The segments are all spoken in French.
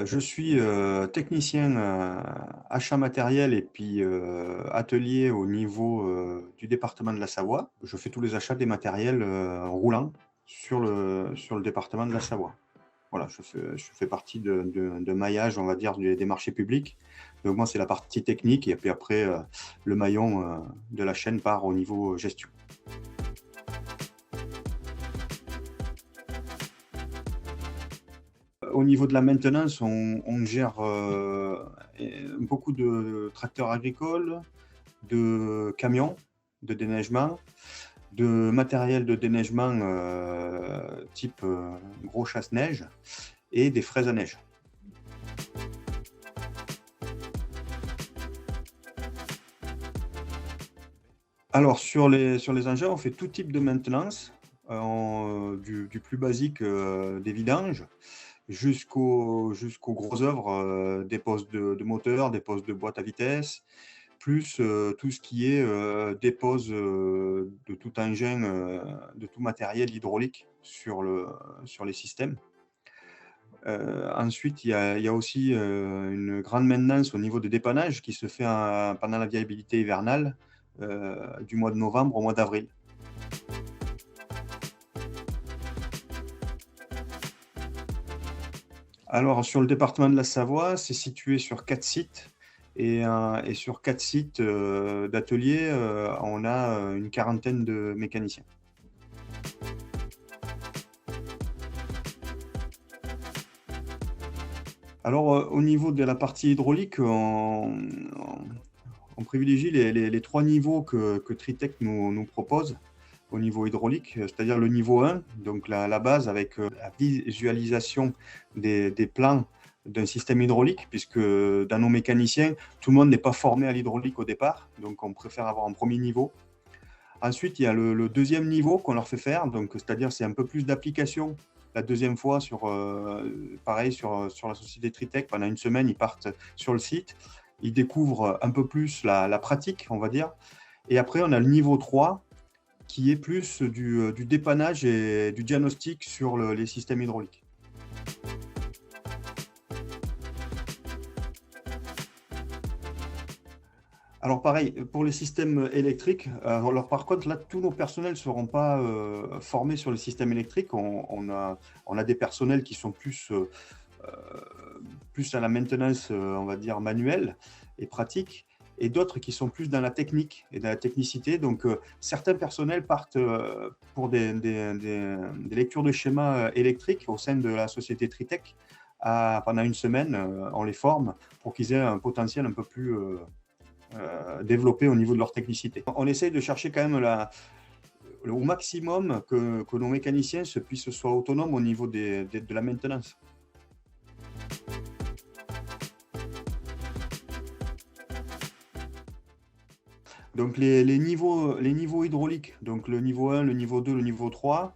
Je suis, technicien, achat matériel et puis, atelier au niveau, du département de la Savoie. Je fais tous les achats des matériels, roulants sur le département de la Savoie. Voilà, je fais partie de maillage, on va dire, des marchés publics. Donc moi, c'est la partie technique et puis après, le maillon, de la chaîne part au niveau gestion. Au niveau de la maintenance, on gère, beaucoup de tracteurs agricoles, de camions de déneigement, de matériel de déneigement, type, gros chasse-neige et des fraises à neige. Alors sur les engins, on fait tout type de maintenance, du plus basique, des vidanges, jusqu'aux grosses œuvres, des postes de moteurs, des postes de boîte à vitesse, plus, tout ce qui est, dépose, de tout engin, de tout matériel hydraulique sur les systèmes. Ensuite, il y a aussi, une grande maintenance au niveau des dépannages qui se fait pendant la viabilité hivernale, du mois de novembre au mois d'avril. Alors sur le département de la Savoie, c'est situé sur 4 sites et sur 4 sites, d'ateliers, on a, une quarantaine de mécaniciens. Alors, au niveau de la partie hydraulique, on privilégie les 3 niveaux que Tritec nous propose au niveau hydraulique, c'est-à-dire le niveau 1, donc la base avec, la visualisation des plans d'un système hydraulique, puisque dans nos mécaniciens, tout le monde n'est pas formé à l'hydraulique au départ, donc on préfère avoir un premier niveau. Ensuite, il y a le 2e niveau qu'on leur fait faire, donc c'est-à-dire c'est un peu plus d'application. La deuxième fois pareil sur la société Tritec, pendant une semaine, ils partent sur le site, ils découvrent un peu plus la pratique, on va dire. Et après, on a le niveau 3 qui est plus du dépannage et du diagnostic sur les systèmes hydrauliques. Alors pareil, pour les systèmes électriques, alors par contre là, tous nos personnels ne seront pas, formés sur le système électrique. On a des personnels qui sont plus à la maintenance, on va dire manuelle et pratique, et d'autres qui sont plus dans la technique et dans la technicité. Donc, certains personnels partent, pour des lectures de schémas, électriques au sein de la société Tritec. Pendant une semaine, on les forme pour qu'ils aient un potentiel un peu plus, développé au niveau de leur technicité. On essaye de chercher quand même au maximum que nos mécaniciens soient autonomes au niveau de la maintenance. Donc les niveaux hydrauliques, donc le niveau 1, le niveau 2, le niveau 3,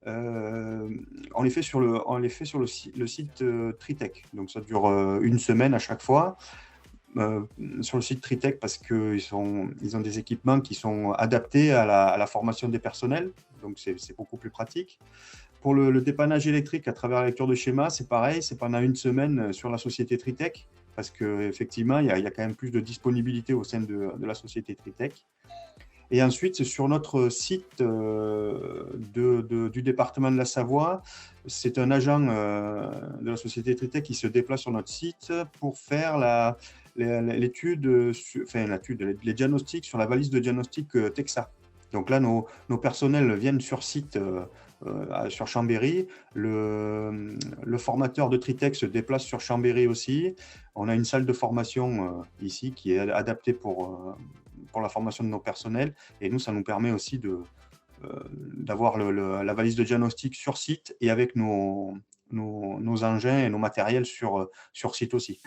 on les fait sur le site, Tritec. Donc ça dure, une semaine à chaque fois, sur le site Tritec, parce qu'ils ont des équipements qui sont adaptés à la formation des personnels, donc c'est beaucoup plus pratique. Pour le dépannage électrique à travers la lecture de schéma, c'est pareil, c'est pendant une semaine, sur la société Tritec, parce qu'effectivement, il y a quand même plus de disponibilité au sein de la société Tritec. Et ensuite, c'est sur notre site, du département de la Savoie. C'est un agent, de la société Tritec qui se déplace sur notre site pour faire l'étude, les diagnostics sur la valise de diagnostic, Texa. Donc là, nos personnels viennent sur site, sur Chambéry. Le formateur de Tritec se déplace sur Chambéry aussi. On a une salle de formation, ici, qui est adaptée pour la formation de nos personnels. Et nous, ça nous permet aussi d'avoir la valise de diagnostic sur site et avec nos engins et nos matériels sur site aussi.